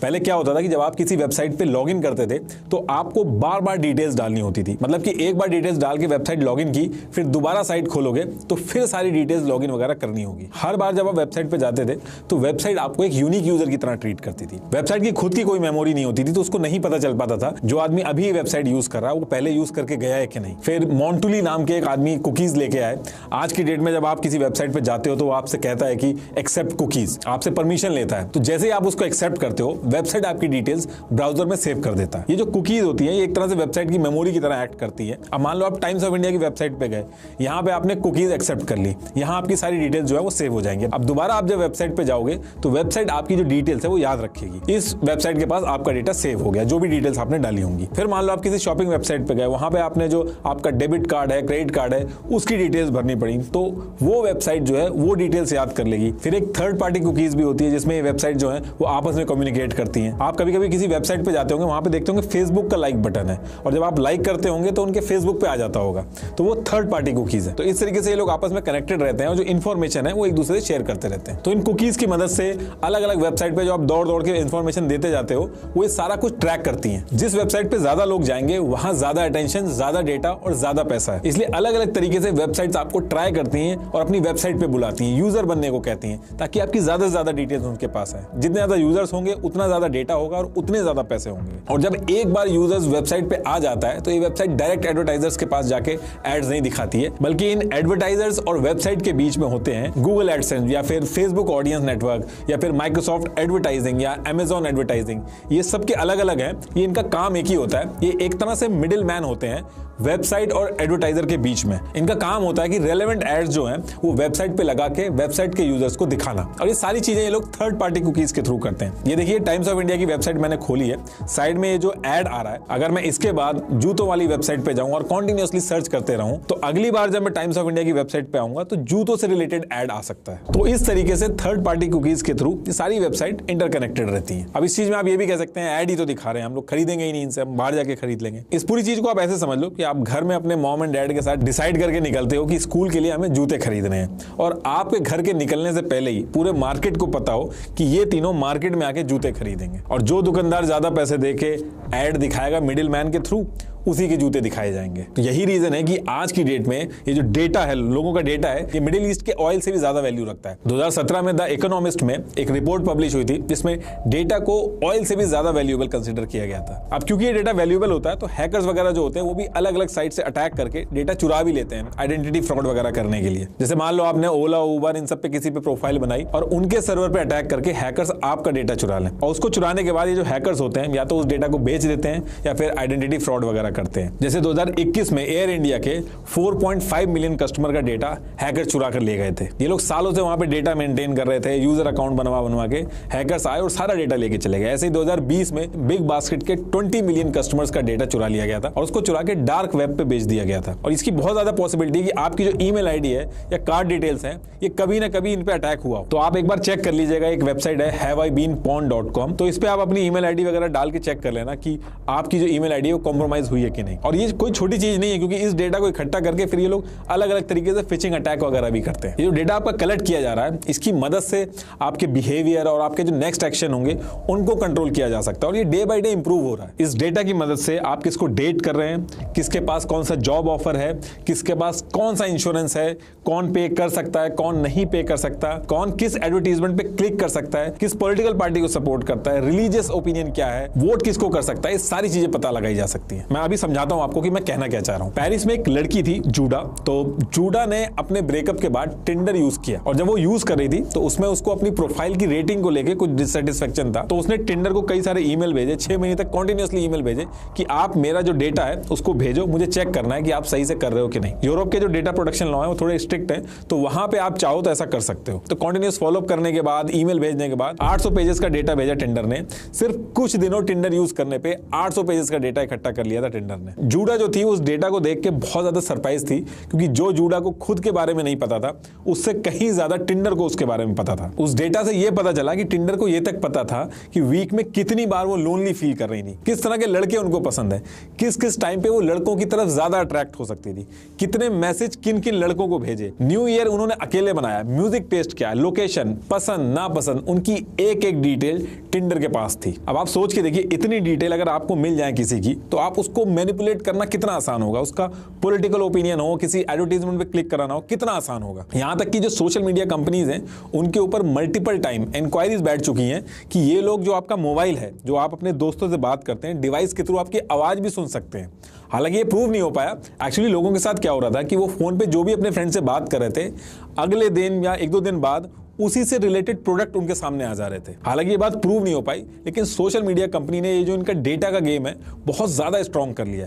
पहले क्या होता था कि जब आप किसी वेबसाइट पे लॉगिन करते थे तो आपको बार बार डिटेल्स डालनी होती थी। मतलब कि एक बार डिटेल्स डाल के वेबसाइट लॉगिन की, फिर दोबारा साइट खोलोगे तो फिर सारी डिटेल्स लॉगिन वगैरह करनी होगी। हर बार जब आप वेबसाइट पे जाते थे तो वेबसाइट आपको एक यूनिक यूजर की तरह ट्रीट करती थी। वेबसाइट की खुद की कोई मेमोरी नहीं होती थी, तो उसको नहीं पता चल पाता था जो आदमी अभी वेबसाइट यूज कर रहा है वो पहले यूज करके गया है कि नहीं। फिर मॉन्टुली नाम के एक आदमी कुकीज लेके आए। आज की डेट में जब आप किसी वेबसाइट पे जाते हो तो वो आपसे कहता है कि एक्सेप्ट कुकीज, आपसे परमिशन लेता है। तो जैसे ही आप उसको एक्सेप्ट करते हो वेबसाइट आपकी डिटेल्स ब्राउजर में सेव कर देता है। ये जो कुकीज होती है ये एक तरह से वेबसाइट की मेमोरी की तरह एक्ट करती है। अब मान लो आप टाइम्स ऑफ इंडिया की वेबसाइट पे गए, यहाँ पे आपने कुकीज एक्सेप्ट कर ली, यहाँ आपकी सारी डिटेल्स जो है वो सेव हो जाएंगे। अब दोबारा आप जब वेबसाइट पे जाओगे तो वेबसाइट आपकी जो डिटेल्स है वो याद रखेगी। इस वेबसाइट के पास आपका डेटा सेव हो गया, जो भी डिटेल्स आपने डाली होंगी। फिर मान लो आप किसी शॉपिंग वेबसाइट पे गए, वहां पे आपने जो आपका डेबिट कार्ड है, क्रेडिट कार्ड है, उसकी डिटेल्स भरनी पड़ी, तो वो वेबसाइट जो है वो डिटेल्स याद कर लेगी। फिर एक थर्ड पार्टी कुकीज भी होती है जिसमें वेबसाइट जो है वो आपस में कम्युनिकेट करती हैं। आप कभी कभी किसी वेबसाइट पे जाते होंगे, वहां पे देखते होंगे फेसबुक का लाइक बटन है, और जब आप लाइक करते होंगे तो उनके फेसबुक पे आ जाता होगा, तो वो थर्ड पार्टी कुकीज है। तो इस तरीके से ये लोग आपस में कनेक्टेड रहते हैं और जो इन्फॉर्मेशन है वो एक दूसरे से शेयर करते रहते हैं। तो इन कुकीज की मदद से अलग अलग वेबसाइट पे जो आप दौड़ दौड़ के इन्फॉर्मेशन देते जाते हो वो ये सारा कुछ ट्रैक करती हैं। जिस वेबसाइट पे ज्यादा लोग जाएंगे वहां ज्यादा अटेंशन, ज्यादा डेटा और ज्यादा पैसा है। इसलिए अलग अलग तरीके से वेबसाइट्स आपको ट्राई करती हैं और अपनी वेबसाइट पे बुलाती हैं, यूजर बनने को कहती हैं, ताकि आपकी ज्यादा से ज्यादा डिटेल्स उनके पास है। जितने ज्यादा यूजर्स होंगे उतना ज्यादा डेटा होगा और उतने ज्यादा पैसे होंगे। और जब एक बार यूजर्स वेबसाइट पे आ जाता है तो ये वेबसाइट डायरेक्ट एडवर्टाइजर्स के पास जाके एड्स नहीं दिखाती है, बल्कि इन एडवर्टाइजर्स और वेबसाइट के बीच में होते हैं गूगल एडसेंस या फिर फेसबुक ऑडियंस नेटवर्क या फिर माइक्रोसॉफ्ट एडवर्टाइजिंग या अमेजॉन एडवर्टाइजिंग। ये सबके अलग अलग हैं, ये इनका काम एक ही होता है। ये एक तरह से मिडिल मैन होते हैं वेबसाइट और एडवर्टाइजर के बीच में। इनका काम होता है कि रेलेवेंट एड्स जो हैं वो वेबसाइट पे लगा के वेबसाइट के यूजर्स को दिखाना, और ये सारी चीजें ये लोग थर्ड पार्टी कुकीज के थ्रू करते हैं। ये देखिए टाइम्स ऑफ इंडिया की वेबसाइट मैंने खोली है, साइड में ये जो एड आ रहा है, अगर मैं इसके बाद जूतों वाली वेबसाइट पे जाऊं और कॉन्टिन्यूअसली सर्च करते रहूं तो अगली बार जब मैं टाइम्स ऑफ इंडिया की वेबसाइट पे आऊंगा तो जूतों से रिलेटेड एड आ सकता है। तो इस तरीके से थर्ड पार्टी कुकीज के थ्रू ये सारी वेबसाइट इंटरकनेक्टेड रहती है। अब इस चीज में आप ये भी कह सकते हैं एड ही तो दिखा रहे हैं, हम लोग खरीदेंगे ही नहीं इनसे, हम बाहर जाके खरीद लेंगे। इस पूरी चीज को आप ऐसे समझ लो कि आप घर में अपने मॉम एंड डैड के साथ डिसाइड करके निकलते हो कि स्कूल के लिए हमें जूते खरीदने हैं, और आपके घर के निकलने से पहले ही पूरे मार्केट को पता हो कि ये तीनों मार्केट में आके जूते खरीदेंगे, और जो दुकानदार ज्यादा पैसे देके ऐड दिखाएगा मिडिल मैन के थ्रू, उसी के जूते दिखाए जाएंगे। तो यही रीजन है कि आज की डेट में ये जो डेटा है, लोगों का डेटा है, ये मिडिल ईस्ट के ऑयल से भी ज्यादा वैल्यू रखता है। 2017 में द इकोनॉमिस्ट में एक रिपोर्ट पब्लिश हुई थी जिसमें डेटा को ऑयल से भी ज्यादा वैल्यूएबल कंसीडर किया गया था। अब क्योंकि ये डेटा वैल्यूएबल होता है तो हैकर्स वगैरह जो होते हैं वो भी अलग अलग साइट से अटैक करके डेटा चुरा भी लेते हैं आइडेंटिटी फ्रॉड वगैरह करने के लिए। जैसे मान लो आपने ओला, उबर, इन सब पे किसी पे प्रोफाइल बनाई और उनके सर्वर पे अटैक करके हैकर्स आपका डेटा चुरा लें, और उसको चुराने के बाद ये जो हैकर्स होते हैं या तो उस डेटा को बेच देते हैं या फिर आइडेंटिटी फ्रॉड वगैरह करते हैं। जैसे 2021 में एयर इंडिया के 4.5 मिलियन कस्टमर का डेटा हैकर चुरा कर ले गए थे। ये लोग सालों से वहां पे डेटा मेंटेन कर रहे थे, यूजर अकाउंट बनवा के हैकर्स आए और सारा डेटा लेके चले गए। ऐसे ही 2020 में बिग बास्केट के 20 मिलियन कस्टमर्स का डेटा चुरा लिया गया था और उसको चुरा के डार्क वेब पे बेच दिया गया था। और इसकी बहुत ज्यादा पॉसिबिलिटी कि आपकी जो ईमेल आईडी है या कार्ड डिटेल्स हैं ये कभी ना कभी इन पे अटैक हुआ। तो आप एक बार चेक कर लीजिएगा, एक वेबसाइट है haveibeenpawned.com, तो इस पे आप अपनी ईमेल आईडी वगैरह डाल के चेक कर लेना कि आपकी जो ईमेल आईडी है वो कॉम्प्रोमाइज हुई है कि नहीं। और ये कोई छोटी चीज नहीं है, क्योंकि इस डेटा को इकट्ठा करके फिर ये लोग अलग अलग तरीके से फिशिंग अटैक वगैरह भी करते हैं। ये जो डेटा आपका कलेक्ट किया जा रहा है इसकी मदद से आपके बिहेवियर और आपके जो नेक्स्ट एक्शन होंगे उनको कंट्रोल किया जा सकता है, और ये डे बाय डे इंप्रूव हो रहा है। इस डेटा की मदद से आप किसको डेट कर रहे हैं, किसके पास कौन सा जॉब ऑफर है, किसके पास कौन सा इंश्योरेंस है, कौन पे कर सकता है, कौन नहीं पे कर सकता, कौन किस एडवर्टीजमेंट पे क्लिक कर सकता है, किस पॉलिटिकल पार्टी को सपोर्ट करता है, रिलीजियस ओपिनियन क्या है, वोट किसको कर सकता है, ये सारी चीजें पता लगाई जा सकती है। मैं अभी समझाता हूं आपको कि मैं कहना क्या चाह रहा हूं। पेरिस में एक लड़की थी जूडा, तो जूडा ने अपने ब्रेकअप के बाद टिंडर यूज किया, और जब वो यूज कर रही थी तो उसमें उसको अपनी प्रोफाइल की रेटिंग को लेके कुछ डिससेटिस्फेक्शन था, तो उसने टिंडर को कई सारे ईमेल भेजे, 6 महीने तक कंटिन्यूअसली ईमेल भेजे कि आप मेरा जो डेटा है उसको भेजो, मुझे चेक करना है कि आप सही से कर रहे हो कि नहीं। यूरोप के जो डेटा प्रोटेक्शन लॉ है वो थोड़े स्ट्रिक्ट है, तो वहां पे आप चाहो तो ऐसा कर सकते हो। तो कंटिन्यूअस फॉलोअप करने के बाद, ईमेल भेजने के बाद 800 पेजेस का डेटा भेजा टिंडर ने। सिर्फ कुछ दिनों टिंडर यूज करने पे 800 पेजेस का डेटा इकट्ठा कर लिया था टिंडर टिंडर ने। जूडा जो थी उस डेटा को देख के बहुत ज्यादा सरप्राइज थी, क्योंकि जो जूडा को खुद के बारे में नहीं पता था उससे कहीं ज्यादा टिंडर को उसके बारे में पता था। उस डेटा से यह पता चला कि टिंडर को यह तक पता था कि वीक में कितनी बार वो लोनली फील कर रही थी, किस तरह के लड़के उनको पसंद है, किस किस टाइम पे वो लड़कों की तरफ ज्यादा अट्रैक्ट हो सकती थी, कितने मैसेज किन किन लड़कों को भेजे, न्यू ईयर उन्होंने अकेले बनाया, म्यूजिक टेस्ट क्या, लोकेशन, पसंद नापसंद, उनकी एक एक डिटेल टिंडर के पास थी। अब आप सोच के देखिए, इतनी डिटेल अगर आपको मिल जाए किसी की, तो आप उसको मैनिपुलेट करना कितना आसान होगा। उसका पॉलिटिकल ओपिनियन हो, किसी एडवर्टाइजमेंट पे क्लिक कराना हो, कितना आसान होगा। यहां तक कि जो सोशल मीडिया कंपनीज हैं उनके ऊपर मल्टीपल टाइम इंक्वायरीज बैठ चुकी हैं कि ये लोग जो आपका मोबाइल है, जो आप अपने दोस्तों से बात करते हैं, डिवाइस के थ्रू आपकी आवाज भी सुन सकते हैं। हालांकि ये प्रूव नहीं हो पाया। एक्चुअली लोगों के साथ क्या हो रहा था कि वो फोन पे जो भी अपने फ्रेंड से बात कर रहे थे, अगले दिन या एक दो दिन बाद उसी से रिलेटेड प्रोडक्ट उनके सामने आ जा रहे थे। हालांकि ये बात प्रूव नहीं हो पाई, लेकिन सोशल मीडिया कंपनी ने ये जो इनका डेटा का गेम है बहुत ज्यादा स्ट्रॉन्ग कर लिया।